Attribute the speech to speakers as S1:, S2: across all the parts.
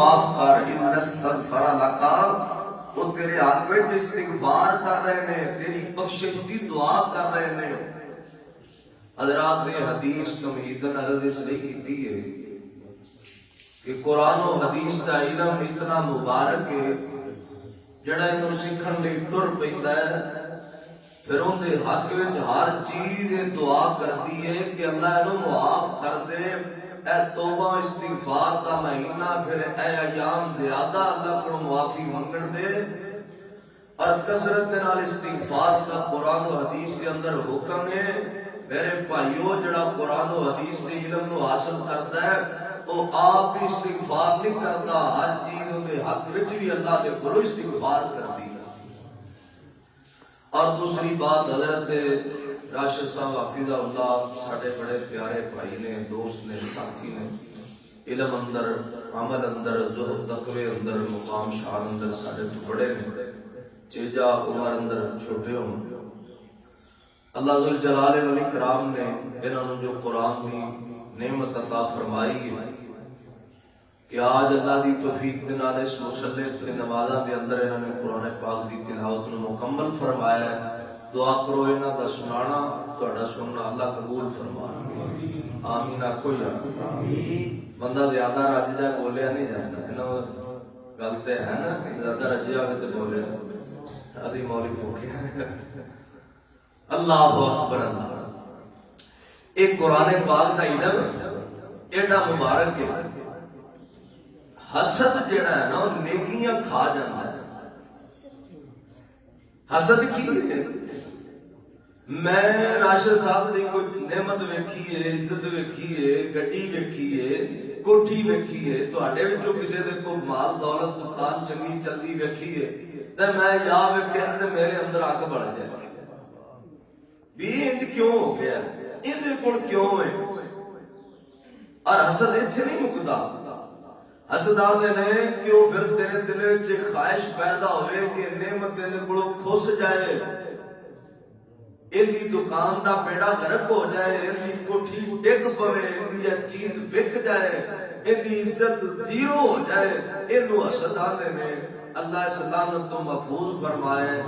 S1: معاف کر، ان استغفر لک، وہ تیرے حق وچ استغفار کر رہے ہیں، تیری بخشش دی دعا کر رہے ہیں۔ حضرات نے حدیث تمہیدن عرض اس لیے کی ہے کہ قرآن و حدیث کا علم اتنا مبارک ہے، جڑا انہوں سیکھن لئی ٹر پیندا ہے، پھر ان دے حق وچ ہر چیز دعا کردی ہے کہ اللہ انہوں معاف کر دے۔ اے توبہ استغفار کا مہینہ، پھر اے ایام زیادہ اللہ کو معافی منگن دے، اور کثرت نال استغفار کا قرآن و حدیث کے اندر حکم ہے۔ میرے بھائیو، جڑا قرآن و حدیث کے علم کو حاصل کرتا ہے وہ آپ بھی استغفار نہیں کرتا، ہر چیز ان کے حق وچ بھی اللہ دے کولو استغفار کردی ہے۔ اور دوسری بات، حضرت راشد صاحب حفظہ اللہ ساڈے بڑے پیارے بھائی نے، دوست نے، ساتھی نے، علم اندر، عمل اندر، زہد تقوی اندر، مقام شان اندر ساڈے تو بڑے نے، چیجا عمر اندر چھوٹے ہوں۔ اللہ ذوالجلال والاکرام نے انہوں نے جو قرآن دی نعمت عطا فرمائی ہے کہ آج اللہ دی توفیق دے نال اس مصلی تے نمازاں دے اندر انہوں نے قرآن پاک دی تلاوت نو مکمل فرمایا ہے۔ دعا کرو انہاں دا سنانا، تہاڈا سننا اللہ قبول فرمائے، آمین آکھو یا بندہ زیادہ رج جائے بولیا نہیں جاتا، انہاں گل تے ہے نا، زیادہ رجیا ہوئے تے بولیا اسی مولی بھوکے۔ اللہ اکبر اللہ، ایک قرآن پاک کا علم ایڈا مبارک ہے۔ حسد جڑا ہے نا نیکیاں کھا جاتا ہے۔ حسد کی ہے؟ میں راشد صاحب دی کوئی نعمت ویکھی ہے، عزت ویکھی ہے، گڈی ویکھی ہے، کوٹھی ویکھی ہے، تواڈے وچوں کسے دے کوئی مال دولت دکان چنگی چلدی ویکھی ہے تے میں یا ویکھیا تے میرے اندر اگ بڑھ جائے بھی انج کیوں ہو گیا، اندے کول کیوں ہے۔ اور حسد ایتھے نہیں مکدا، حسد آدھے نے کہ وہ پھر تیرے دل وچ خواہش پیدا ہوئے کہ نعمت تیرے کولوں کھس جائے، ایندی دکان دا بیڑا غرق ہو جائے، ایندی کوٹھی ڈگ پوے، ایندی چیز وک جائے، ایندی عزت زیرو ہو جائے، اینو حسد آدھے نے۔ اللہ اس لعنت تو محفوظ فرمائے۔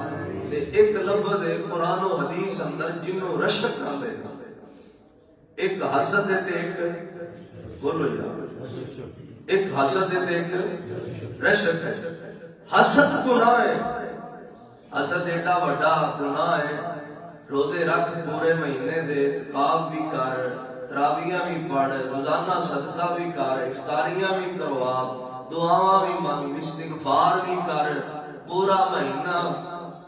S1: تے ایک لفظ ہے قرآن و حدیث اندر جنوں رشک آدھے، ایک حسد ہے تے ایک بولو یا ایک حسد ہے تے ایک رشک ہے۔ حسد گناہ ہے، حسد ایڈا وڈا گناہ ہے۔ روزے رکھ پورے مہینے دے، اعتکاف بھی کر، تراویحاں بھی پڑھ، روزانہ صدقہ بھی کر، افطاریاں بھی کروا، دعاواں بھی مانگ، استغفار بھی کر، پورا مہینہ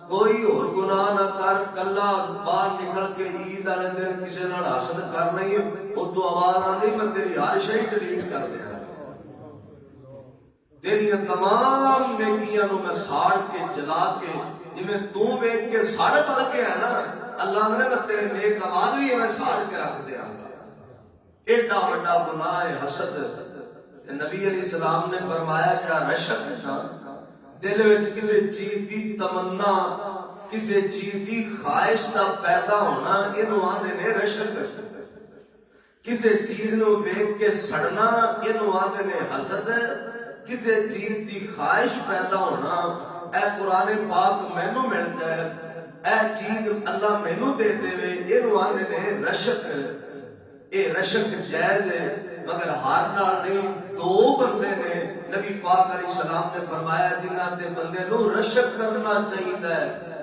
S1: کوئی اور گناہ نہ کر، کلا باہر نکل کے عید والے دن کسی نال حسد کر نہیں، ادو آواز آندی میں تیری ہر شے ڈیلیٹ کر دیا، تیریاں تمام نیکیاں نو میں ساڑ کے جلا کے، جویں تو ویکھ کے ساڑ کر کے ہے نا، اللہ نے میں تیرے نیک اعمال بھی میں ساڑ کے رکھ دیاں گا۔ ایڈا بڑا گناہ ہے حسد۔ نبی علیہ السلام نے فرمایا جڑا رشک ہے نا، دل وچ کسی چیز دی تمنا، کسی چیز دی خواہش دا پیدا ہونا، اینو آندے نے رشک۔ کسی چیز نو دیکھ کے سڑنا، اینو آندے نے حسد۔ کسی چیز دی خواہش پیدا ہونا، اے قرآن پاک مینوں مل جائے، اے چیز اللہ مینوں دے دے، اینو آندے نے رشک۔ اے رشک جائز ہے مگر ہار نال نہیں۔ دو بندے نے نبی پاک علیہ السلام نے فرمایا جنہاں تے بندے نو رشک کرنا چاہیے،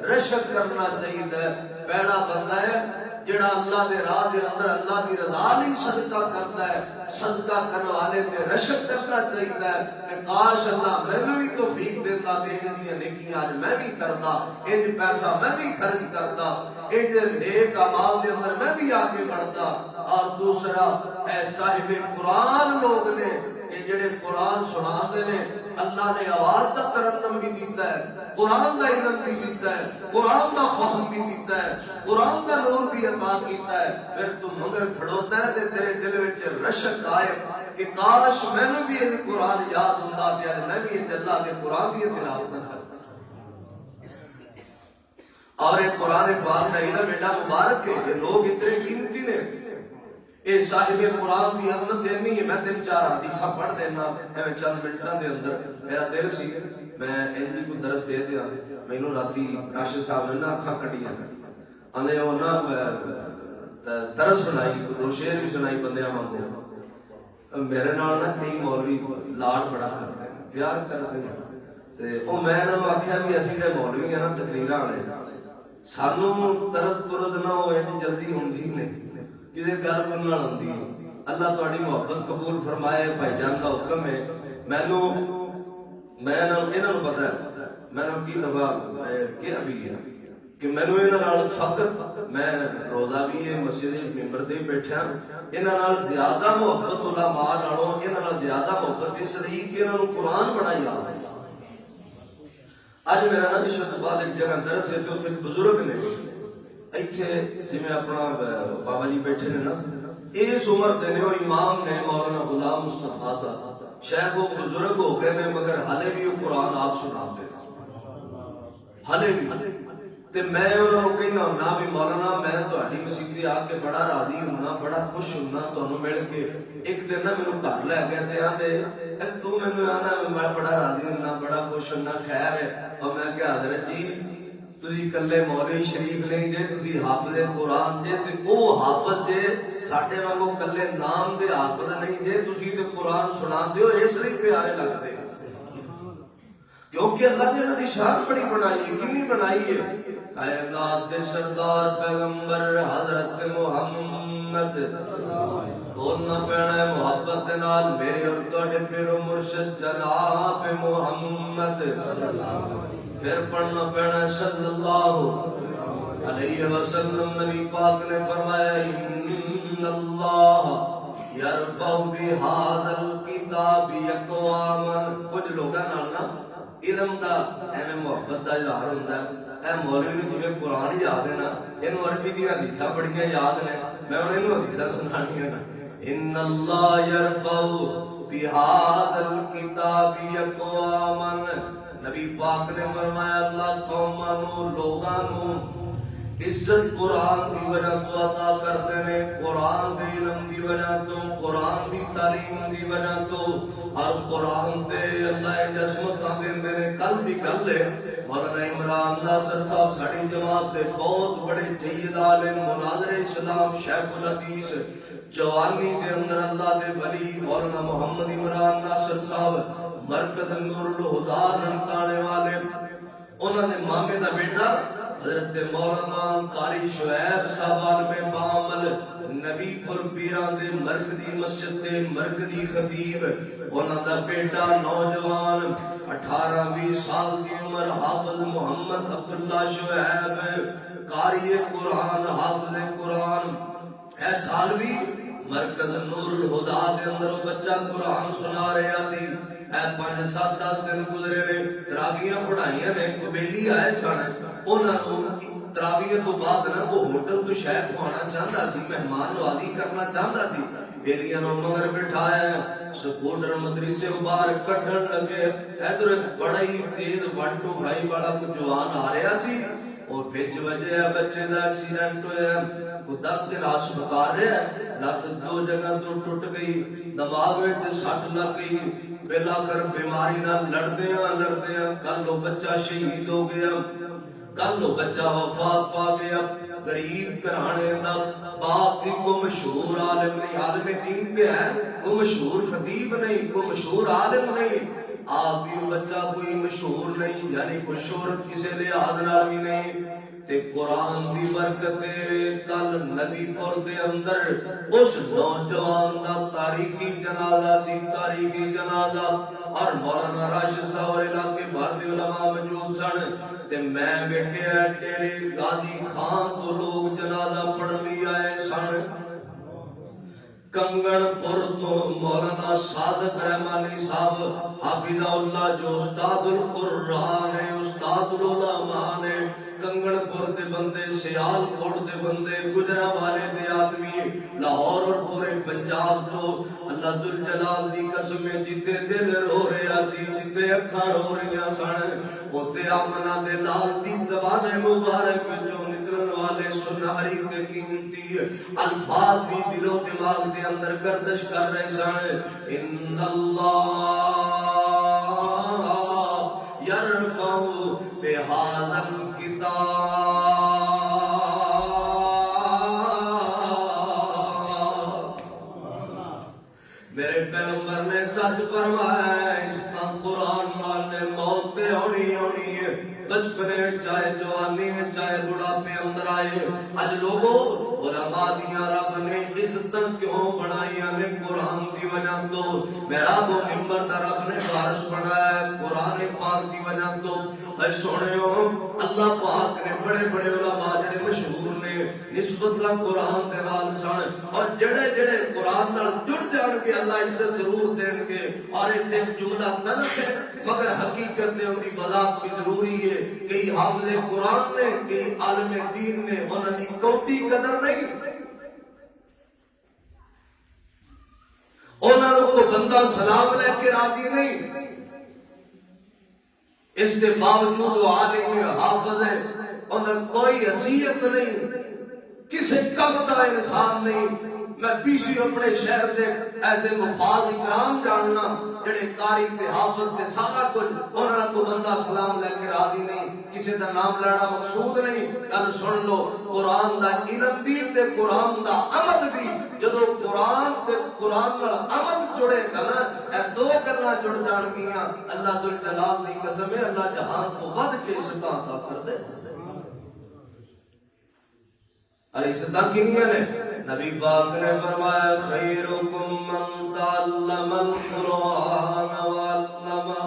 S1: رشک کرنا چاہیے۔ پہلا بندہ ہے جڑا اللہ دے راہ دے اندر اللہ دی رضا نہیں صدقہ کرتا ہے، صدقہ کرنے والے تے رشک کرنا چاہیے کہ کاش اللہ مینوں بھی توفیق دیتا تے انہاں نیکیاں اج میں بھی کردا، انج پیسہ میں بھی خرچ کردا، انج نیک اعمال دے اندر میں بھی آگے بڑھتا۔ اور دوسرا اے صاحب قرآن لوگ نے کہ جڑے قرآن سنا دے نے، اللہ نے آواز دا ترنم بھی دیتا ہے، قرآن دا علم بھی دیتا ہے، قرآن دا فہم بھی دیتا ہے، قرآن دا نور بھی عطا کیتا ہے، پھر تو مگر کھڑوتا ہے تے تیرے دل وچ رشک آئے کہ کاش مینوں بھی یہ قرآن یاد ہوندا تے میں بھی اللہ دے قرآن دی تلاوت کرتا۔ اور ایک قرآن پاک کا علم ایڈا مبارک ہے کہ لوگ اتنے قیمتی نے اے صاحب قرآن دی عظمت دینی ہے. میں 3-4 حدیثاں پڑھ دینا ایویں چند منٹاں دے اندر. میرا دل سی میں انجی کو درس دے دیا. مینوں راتی راشد صاحب نے نہ اکھاں کڈیاں آندے او نہ درس سنائی, 2 شعر بھی سنائی بندیاں وانگوں. میرے نال نہ کئی مولوی لاڈ بڑا کرتے ہیں, پیار کرتے ہیں. تے او میں انہاں نوں آکھیا بھی اسی جے مولوی ہیں نا تقریراں والے, سانوں طرز ترد نہ ہوئے جلدی ہوندی نہیں, کسی گل بن نال ہوندی ہے. اللہ تہاڈی محبت قبول فرمائے. بھائی جان دا حکم ہے. میں انہاں نوں پتہ ہے میں نے کی دفعہ کیا بھی ہے کہ مینوں انہاں نال فقط میں روزہ بھی ہے مسجد ممبر تے بیٹھا, انہاں نال زیادہ محبت علماء نالوں انہاں نال زیادہ محبت اس لیے کہ انہاں نوں قرآن بڑا یاد ہے. اج میرا نا عشاء بعد ایک جگہ درس ہے تے اوتھے بزرگ نے ایتھے جویں اپنا بابا جی بیٹھے نے نا, اس عمر دے نے اور امام نے مولانا غلام مصطفیٰ صاحب شیخ وہ بزرگ ہو گئے نے مگر ہلے بھی وہ قرآن آپ سناتے ہلے بھی. تے میں انہاں نوں کہنا ہوندا بھی مولانا میں تہاڈی مسجد آ کے بڑا راضی ہونا, بڑا خوش ہونا تانوں مل کے. ایک دن نا مینوں گھر لے گئے تے آندے تو مینوں آنا میں بڑا راضی ہونا بڑا خوش ہونا خیر ہے. اور میں کہ حضرت جی تسی کلے مولوی شریف نہیں جے, تسی حافظ قرآن جے. تے او حافظ جے ساڈے وانگو کلے نام دے حافظ نہیں جے, تسی تے قرآن سنا دیو اس لیے پیارے لگدے کیونکہ اللہ نے انہاں دی شان بڑی بنائی ہے. کنی بنائی ہے؟ کائنات دے سردار پیغمبر حضرت محمد بولنا پینا ہے محبت دے نال میرے اور تہاڈے پیر و مرشد جناب محمد, پھر پڑھنا پینا ہے صلی اللہ علیہ وسلم. نبی پاک نے فرمایا ان اللہ یرفع بہذا الکتاب اقواما. کچھ لوگاں نال نا علم دا ایویں محبت دا اظہار ہوندا ہے. اے مولوی نوں جویں قرآن یاد ہے نا, اینوں عربی دی حدیثاں بڑیاں یاد نے. میں ہن اینوں حدیثاں سنانیاں نا. ان اللہ یرفع بہذا الکتاب اقواما. نبی پاک نے فرمایا اللہ قوماں نوں لوگاں نوں عزت قرآن دی وجہ تو عطا کرتے نے, قرآن دے علم دی وجہ تو, قرآن دی تعلیم دی وجہ تو. ہر قرآن تے اللہ جسمتاں دیندے نے. کل دی گل ہے مولانا عمران ناصر صاحب ساڈی جماعت دے بہت بڑے جید عالم مناظر اسلام شیخ الحدیث جوانی دے اندر اللہ دے ولی مولانا محمد عمران ناصر صاحب مرکز نور الہدا ننکانے والے, انہاں دے مامے دا بیٹا حضرت مولانا قاری شعیب صاحب عالم بامل نبی پور پیران دے مرکزی مسجد دے مرکزی خطیب, انہاں دا بیٹا نوجوان 18-20 سال کی عمر حافظ محمد عبداللہ شعیب قاری قرآن حافظ قرآن. اے سالوی مرکز نور الہدا دے اندر وہ بچہ قرآن سنا رہا سی. اے 5-7 دن گزرے نے, تراویاں پڑھائیاں نے, قبیلی آئے سن. انہاں نوں تراویح تو بعد نا وہ ہوٹل تو شاید کھوانا چاہتا سی, مہمان نوازی کرنا چاہتا سی. بیلیاں نوں مگر بٹھایا, سکوٹر مدرسے باہر کڈن لگے. ادھر ایک بڑا ہی تیز 125 والا کو جوان آ رہا سی اور وچ وجہ بچے دا ایکسیڈنٹ ہویا. وہ 10 دن ہسپتال رہا, لت 2 جگہ تو ٹوٹ گئی, دماغ وچ سٹ لگ گئی. پہلا کر بیماری نال لڑدیاں کل وہ بچہ شہید ہو گیا, کل وہ بچہ وفات پا گیا. غریب گھرانے دا باپ بھی کو مشہور عالم نہیں, عالم دین پہ ہے, کو مشہور خطیب نہیں, کو مشہور عالم نہیں. آپ بھی بچہ کوئی مشہور نہیں, یعنی کوئی شہرت کسی لحاظ نال بھی نہیں. تے قرآن دی برکت کل نبی پور دے اندر اس نوجوان دا تاریخی جنازہ سی, تاریخی جنازہ. اور مولانا راشد صاحب اور علاقے بھر دے علماء موجود سن. تے میں ویکھیا ڈیرے غازی خان تو لوگ جنازہ پڑھن لئی آئے سن. کنگن پور تو مولانا صادق رحمانی صاحب حافظ اللہ جو استاد القرآن ہے, استاد العلماء نے. کنگن پور دے بندے, سیال کوٹ دے بندے, گجرا والے دے آدمی, لاہور اور پورے پنجاب تو اللہ ذوالجلال دی قسم جتے دل رو رہا سی, جتے دے اکھاں رو رہیاں سن اوتے آمنہ دے لال دی زبان مبارک جو نکلن والے سنہری تے قیمتی الفاظ بھی دل و دماغ دے اندر گردش کر رہے سن ان اللہ یرفع بہذا الکتاب میرے پیغمبر نے سچ فرمایا اس کا قرآن ماننے موت تے ہونی ہونی ہے بچپنے میں چاہے جوانی میں چاہے بڑھاپے اندر آئے اج لوگوں علماء دیاں رب نے عزت کیوں بنائیاں نے قرآن دی وجہ تو محراب و منبر دا رب نے وارث بنایا ہے قرآن پاک دی وجہ تو اے سونےو اللہ پاک نے بڑے بڑے علماء جڑے مشہور نے نسبت کا قرآن دے نال سن اور جڑے جڑے قرآن نال جڑ جان کے اللہ عزت ضرور دین گے اور ایتھے جملہ تلخ ہے مگر حقیقت دے ان کی وضاحت بھی ضروری ہے کئی حافظ قرآن نے کئی عالم دین نے انہاں دی کوٹی قدر نہیں انہاں کو بندہ سلام لے کے راضی نہیں اس کے باوجود وہ عالم حافظ ہے انہیں کوئی حیثیت نہیں کسی کم کا انسان نہیں میں پیچھے اپنے شہر دے ایسے مفاد اکرام جاننا جڑے قاری تے حافظ تے سارا کچھ انہاں کو بندہ سلام لے کے راضی نہیں کسی دا نام لینا مقصود نہیں گل سن لو قرآن دا علم بھی تے قرآن دا عمل بھی جدو قرآن تے قرآن نال عمل جڑے گا نا اے دو گلاں جڑ جان گیاں اللہ ذل جلال دی قسم ہے اللہ جہان تو ود کے عزت عطا کر دے اور عزت کنیاں نے نبی پاک نے فرمایا خیرکم من تعلم القرآن وعلمہ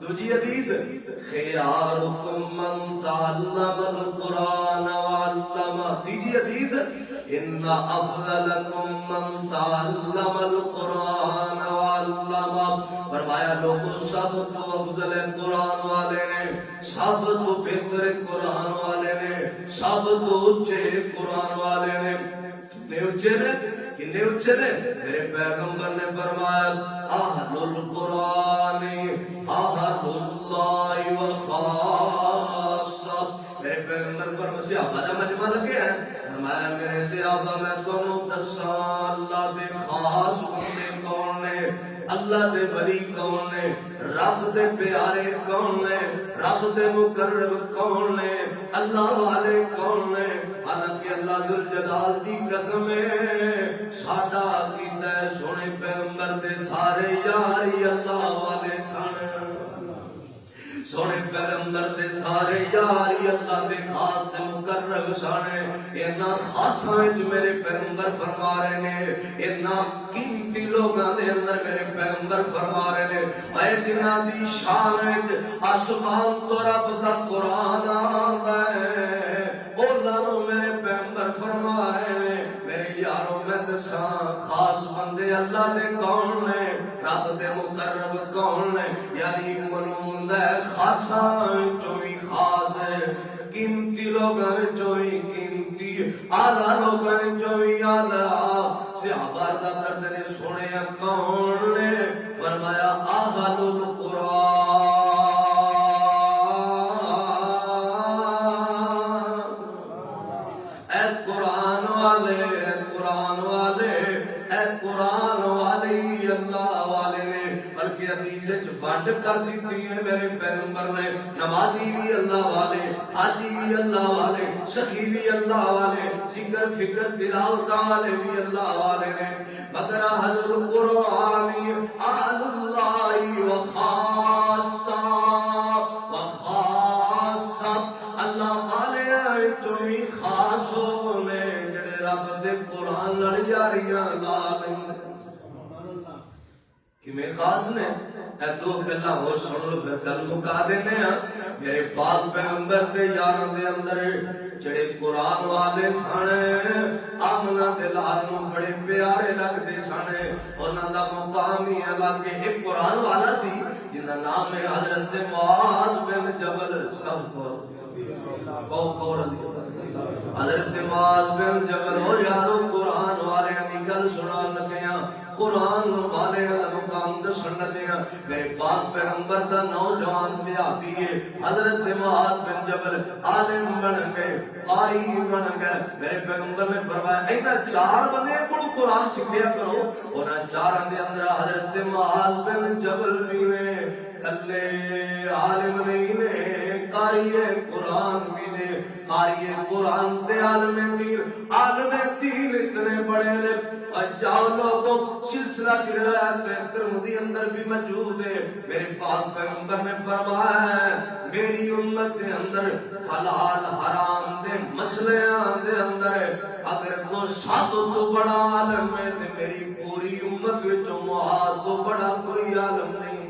S1: دوجی حدیث خیارکم من تعلم القرآن وعلمہ تیجی حدیث ان افضلکم من تعلم القرآن وعلمہ فرمایا لوگوں سب تو افضل قرآن والے نے سب تو بہتر قرآن والے نے سب تو اچھے قرآن والے نے کنے اچھے نے میرے پیغمبر نے فرمایا اہل القرآن اہل اللہ و خاصہ میرے پیغمبر پر صحابہ دا مجمع لگے ہیں فرمایا میرے صحابہ میں دونوں دساں اللہ دے خاص بندے کون نے اللہ دے ولی کون نے رب دے پیارے کون نے رب دے مقرب کون نے اللہ والے کون نے حالانکہ اللہ ذل جلال دی قسم ہے ساڈا عقیدہ ہے سونے پیغمبر دے سارے یار ہی اللہ والے سن سونے پیغمبر دے سارے یار ہی اللہ دے خاص تے مقرب سن اینا خاصاں وچ میرے پیغمبر فرما رہے نے اینا قیمتی لوگاں دے اندر میرے پیغمبر فرما رہے نے اے جنہاں دی شان وچ آسمان تو رب دا قرآن آندا ہے انہاں نوں میرے پیغمبر فرما رہے نے میرے یارو میں دساں خاص بندے اللہ دے کون نے رب دے مقرب کون نے یعنی معلوم ہے خاصاں وچوں وی خاص ہے قیمتی لوگاں وچوں وی قیمتی اعلیٰ لوگاں وچوں وی اعلیٰ صحابہ دا کرتے نے سونے کون نے فرمایا اہل القرآن اے قرآن والے اے قرآن والے اے قرآن والے اللہ والے نے بلکہ حدیث ونڈ کر دیتی ہے میرے پیغمبر نے نمازی بھی اللہ والے حاجی بھی اللہ والے سخی بھی اللہ والے ذکر فکر تلاوت والے بھی اللہ والے نے مگر اہل القرآن اہل اللہ وخاصہ وخاصہ اللہ والے جو بھی خاص ہونے جڑے رب دے قرآن نال یاریاں لا لیں کہ میں خاص نے اے دو گلاں ہور سن لو پھر گل مکا دینے ہاں میرے پاک پیغمبر دے یاراں دے اندر جڑے قرآن والے سن آمنہ دے لال نوں بڑے پیارے لگدے سن انہاں دا مقام ہی الگ ایک قرآن والا سی جن دا نام ہے حضرت معاذ بن جبل سب کو حضرت معاذ بن جبل ہو یارو قرآن والے دی گل سنان لگے ہاں قرآن والے مقام دسن لگے ہیں. میرے پاک پیغمبر دا نوجوان صحابی ہے حضرت معاذ بن جبل عالم بن گئے قاری بن گئے. میرے پیغمبر نے فرمایا اینا 4 بندے کو قرآن سکھیا کرو. انہاں 4 دے اندر حضرت معاذ بن جبل بھی نے کلے عالم نہیں نے قاری قرآن بھی نے. قاری قرآن تے عالم دین اتنے بڑے نے. جاؤ لوگوں سلسلہ کی روایت ترمذی اندر بھی موجود ہے. میرے پاک پیغمبر نے فرمایا ہے میری امت کے اندر حلال حرام دے مسئلے دے اندر اگر کو سب تو بڑا عالم ہے تے میری پوری امت وچوں معاذ تو بڑا کوئی عالم نہیں.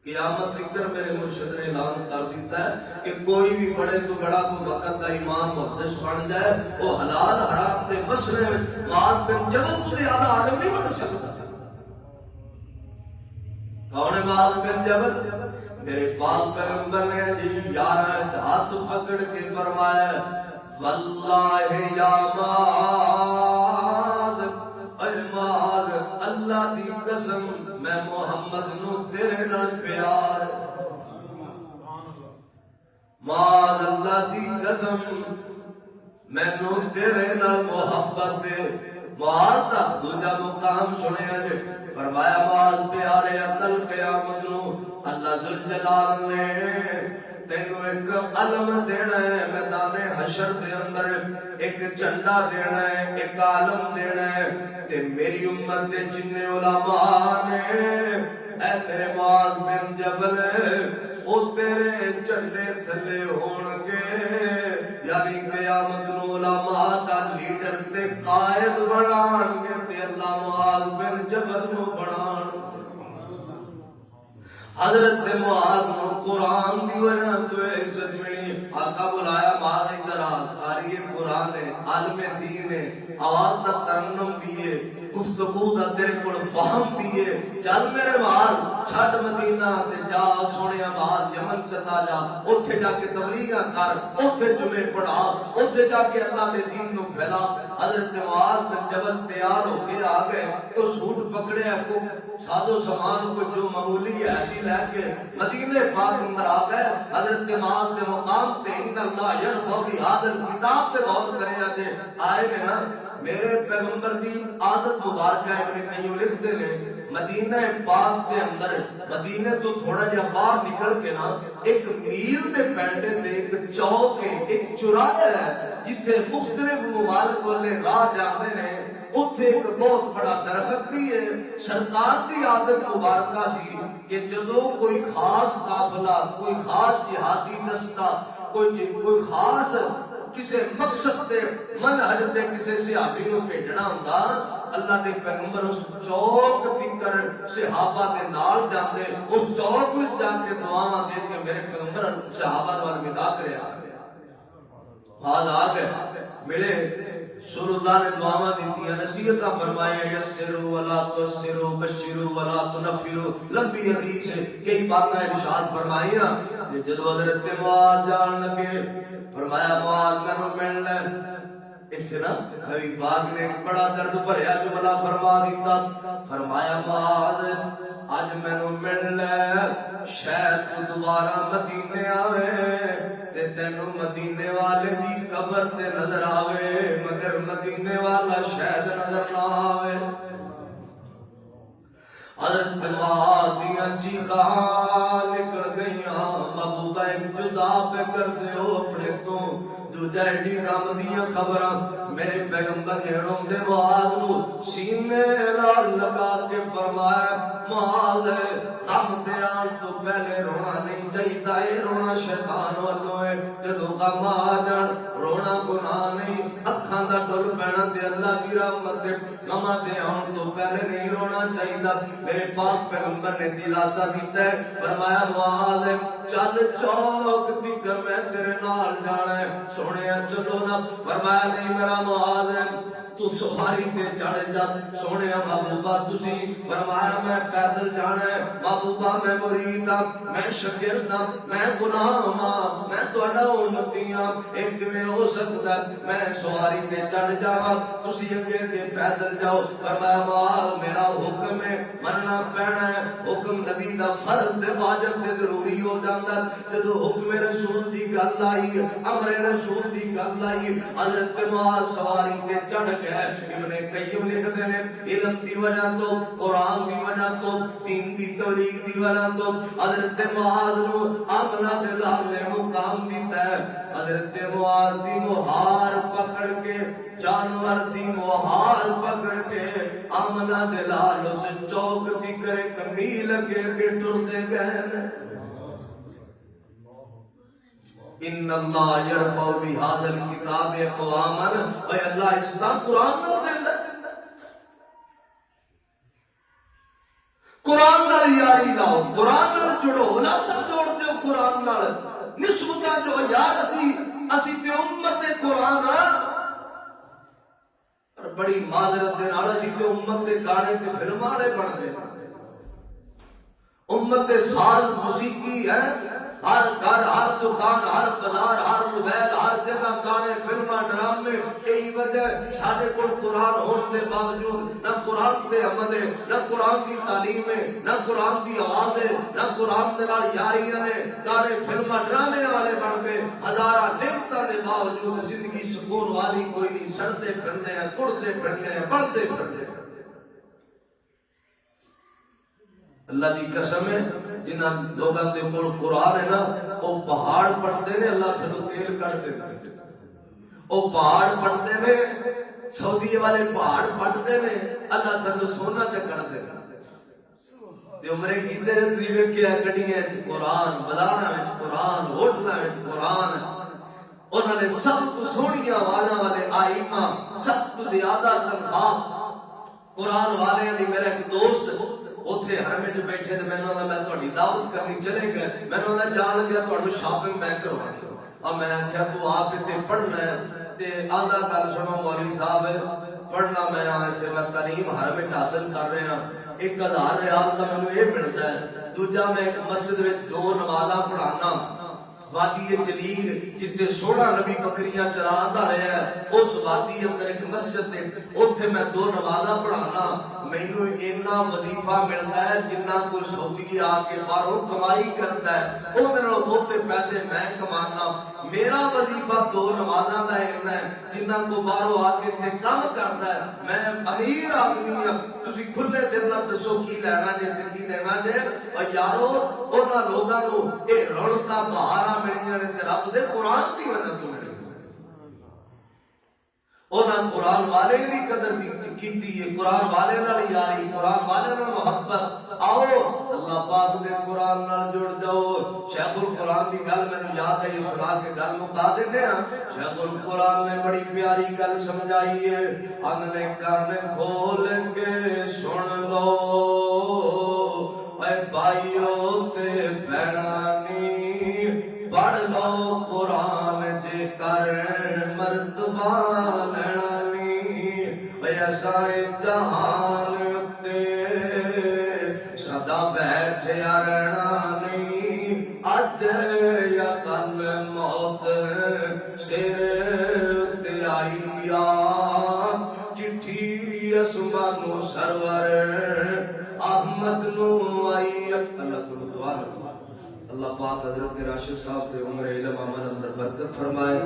S1: قیامت تکر میرے مرشد نے اعلان کر دیتا ہے کہ کوئی بھی بڑے تو بڑا کوئی وقت کا امام محدث بن جائے وہ حلال حرام دے مسئلے معاذ بن جبل تو زیادہ عالم نہیں بن سکتا. کون ہے معاذ بن جبل؟ میرے پاک پیغمبر نے جی 11 ہاتھ پکڑ کے فرمایا واللہ یا معاذ اے معاذ اللہ دی قسم میں محمد نو تیرے نال پیار. معاذ اللہ دی قسم میں نو تیرے نال محبت دے. معاذ دا دوجا مقام سنیا جے فرمایا معاذ پیارے عقل قیامت نو اللہ ذل جلال نے تینو ایک علم دینا ہے میدان حشر دے اندر ایک جھنڈا دینا ہے ایک عالم دینا ہے تے میری امت دے جننے علماء نے اے میرے معاذ بن جبل او تیرے جھنڈے تھلے ہون گے. یعنی قیامت نو علماء دا لیڈر تے قائد بنان گے تے اللہ معاذ بن جبل نو بنان. حضرت معاذ نو قرآن دی وجہ تو عزت ملی. آقا بلایا معاذ ادھر آ. قاری قرآن ہے عالم دین ہے آواز دا ترنم بھی ہے گفتگو دا تیرے کو فہم بھی ہے. چل میرے معاذ چھٹ مدینہ تے جا سونے معاذ یمن چلا جا اوتھے جا کے تبلیغاں کر اوتھے جمعے پڑھا اوتھے جا کے اللہ دے دین نو پھیلا. حضرت معاذ بن جبل تیار ہو کے آ گئے تو سوٹ پکڑے کو سادو سامان کو جو معمولی ایسی لے کے مدینے پاک اندر آ گئے. حضرت معاذ کے مقام تے ان اللہ یرفع بهذا الکتاب پہ غور کرے آتے آئے میں نا میرے پیغمبر دی عادت مبارکہ ہے. میں نے کہیں لکھتے نے مدینہ پاک دے اندر مدینے تو تھوڑا جہا باہر نکل کے نا ایک میل دے پینڈے تے ایک چوک ہے ایک چوراہا ہے جتھے مختلف ممالک والے راہ جاندے نے. اتھے ایک بہت بڑا درخت بھی ہے. سرکار دی عادت مبارکہ سی کہ جدو کوئی خاص قافلہ کوئی خاص جہادی دستہ کوئی خاص کسی مقصد تے منہج تے کسی صحابی کو بھیجنا ہوندا اللہ دے پیغمبر اس چوک تکر صحابہ دے نال جاندے اس چوک وچ جا کے دعاواں دے کے میرے پیغمبر صحابہ نال ودا کریا. بعد آ گئے ملے رسول اللہ نے دعاواں دیتی نصیحتاں فرمایا یسروا ولا تسروا بشروا ولا تنفروا. لمبی حدیث ہے کئی باتیں ارشاد فرمائیاں. جدو حضرت معاذ جان لگے فرمایا معاذ مینوں مل لے. اس نا نبی پاک نے ایک بڑا درد بھریا جملہ فرما دیتا. فرمایا معاذ اج مینوں مل لے شاید تو دوبارہ مدینے آوے تے تینوں مدینے والے دی قبر تے نظر آوے مگر مدینے والا شاید نظر نہ آوے. حضرت معاذ دیاں چیخاں نکل گئیاں. محبوبہ ایک جدا پہ کر دے ہو اپنے تو دوجہ ایڈی کام دیاں خبراں. میرے پیغمبر نے روندے معاذ نو سینے نال لگا کے فرمایا معاذ غم دے آن تو پہلے رونا نہیں چاہیے. رونا شیطان والوں ہے. جدو غم آ جان رونا گناہ نہیں. اکھاں دا ڈل پینا تے اللہ دی رحمت دے. غم دے آن تو پہلے نہیں رونا چاہیے. میرے پاک پیغمبر نے دلاسا دیتا ہے فرمایا معاذ چل چوک تکر میں تیرے نال جانا ہے. سونے چلو نا. فرمایا نہیں میرا معاذ تو سواری تے چڑھ جا سونے محبوبہ تسی فرمایا میں پیدل جانا ہے محبوبہ میں مرید ہاں میں شاگرد ہاں میں غلام ہاں میں تہاڈا امتی ہاں ایک میں ہو سکتا میں سواری تے چڑھ جاواں تسی اگے اگے پیدل جاؤ فرمایا مال میرا حکم ہے مننا پینا ہے حکم نبی دا فرض تے واجب تے ضروری ہو جاندا جدوں حکم رسول دی گل آئی امر رسول دی گل آئی حضرت معاذ سواری تے چڑھ گئے ابن قیم لکھتے ہیں علم دی وجہ تو قرآن دی وجہ تو دین دی تبلیغ دی وجہ تو حضرت معاذ نو آمنہ دلال نے مقام دیتا ہے حضرت معاذ دی مہار پکڑ کے جانور دی مہار پکڑ کے آمنہ دلال اسے چوک دی کرے کمی لگے کے ٹرتے گئے ان اللہ یرفع بہذا الکتاب اقواما اے اللہ اس دا قرآن نو دیندا قرآن نال یاری لاؤ قرآن نال جڑو ناتا جوڑ دیو قرآن نال نسبتاں جو یار اسی تے امت قرآن اور بڑی معذرت دے نال اسی تے امت دے گانے تے فلماں والے بن گئے امت دے ساز موسیقی ہے ہر گھر ہر دکان ہر بازار ہر موبائل ہر جگہ گانے فلماں ڈرامے یہی وجہ سارے کو قرآن ہونے کے باوجود نہ قرآن کے عمل ہے نہ قرآن کی تعلیم ہے نہ قرآن کی آواز ہے نہ قرآن کے نال یاریاں نے گانے فلماں ڈرامے والے بن گئے ہزارہ نعمتاں کے باوجود زندگی سکون والی کوئی نہیں سڑتے پھرنے ہیں کڑتے پھرنے ہیں بڑھتے پھرنے ہیں اللہ کی قسم ہے جنہ لوگوں کے کول قرآن ہے نا وہ پہاڑ پڑھتے ہیں اللہ تھلو تیل کٹ دیتے وہ پہاڑ پڑھتے ہیں سعودی والے پہاڑ پڑھتے ہیں اللہ تھلو سونا چکر دے عمرے کیتے ہیں تسی ویکھیا گڈیاں وچ قرآن بازاراں وچ قرآن ہوٹلاں وچ قرآن انہاں نے سب تو سونیاں والاں والے آئمہ سب تو زیادہ تنخواہ قرآن والے دی میرا ایک دوست اوتھے حرم وچ بیٹھے تے میں تہاڈی دعوت کرنی چلے گئے میں جان لگا تہاڈو شاپنگ میں کروانی اور میں آخیا تو آپ اتنے پڑھنا ہے تے آدھا گل سنو مولوی صاحب پڑھنا میں اتنے میں تعلیم حرم وچ حاصل کر رہا 1000 ریال کا مینوں یہ ملتا ہے دوجا میں ایک مسجد وچ 2 نمازاں پڑھانا وادی جلیل جتے سونا نبی بکریاں چراتا رہا ہے اس وادی اندر ایک مسجد ہے اوتھے میں 2 نمازاں پڑھانا مینوں اتنا وظیفہ ملتا ہے جنہ کوئی سعودی آ کے باہروں کمائی کرتا ہے او میرے بہتے پیسے میں کمانا میرا وظیفہ 2 نمازاں دا اتنا ہے جنہ کو باہروں آ کے تھے کم کرتا ہے میں امیر آدمی ہوں تسی کھلے دل نال دسو کی لینا جے تے کی دینا جے اور یارو انہاں لوگاں نو اے رونقاں بہاراں ملیاں نے تے رب دے قرآن دی وجہ تو ملی انہاں قرآن والے بھی قدر کیتی ہے قرآن والے نال یاری قرآن والے نال محبت آؤ اللہ پاک دے قرآن نال جڑ جاؤ شیخ القرآن دی گل مینوں یاد ہے سنا کے گل مکا دیندے ہاں شیخ القرآن نے بڑی پیاری گل سمجھائی ہے ان نے کان کھول کے سن لو اے بھائیو تے بہنانی پڑھ لو قرآن جے کر مرتبہ لینا نہیں ایسا جہان تے سدا بیٹھے رہنا نہیں اج یا کل موت سر تے آئی چٹھی اسمانو سرور احمد نو آئی اللہ کو دعا اللہ پاک حضرت راشد صاحب دے عمر علم عمل اندر برکت فرمائے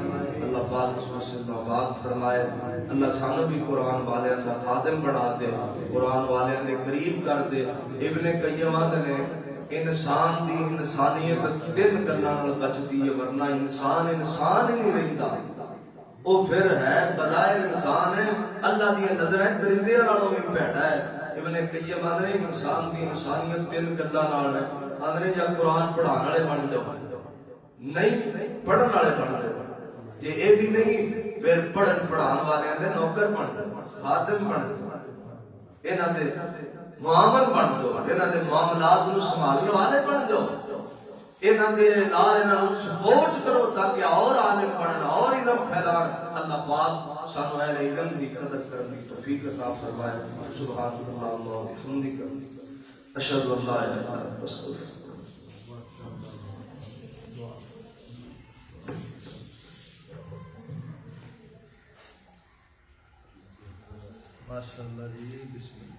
S1: اللہ پاک اس مسجد میں آباد فرمائے اللہ سانو بھی قرآن والے اندر خادم بنا دے قرآن والے اندر قریب کر دے ابن قیم نے انسان دی انسانیت 3 گلاں نال بچدی ہے ورنہ انسان ہی نہیں رہندا وہ پھر ہے بظاہر انسان ہے اللہ دی نظریں درندے نالوں بھی بھڑا ہے ابن قیم نے انسان دی انسانیت 3 گلاں نال ہے آدھے یا قرآن پڑھانے والے بن جاؤ نہیں پڑھن والے بن جاؤ جی یہ بھی نہیں پھر پڑھن پڑھان والے دے نوکر بن جاؤ خادم بن جاؤ انہاں دے معامل بن جاؤ انہاں دے معاملات نو سنبھالنے والے بن جاؤ انہاں دے نال انہاں نوں سپورٹ کرو تاکہ اور عالم بنن اور علم پھیلان. اللہ پاک سانو اہل علم دی قدر کرنے کی توفیق عطا فرمائے. سبحان اللہ و بحمدک اشہد ان لا الہ الا انت استغفرک.
S2: ماشاء اللہ جی. بسم اللہ.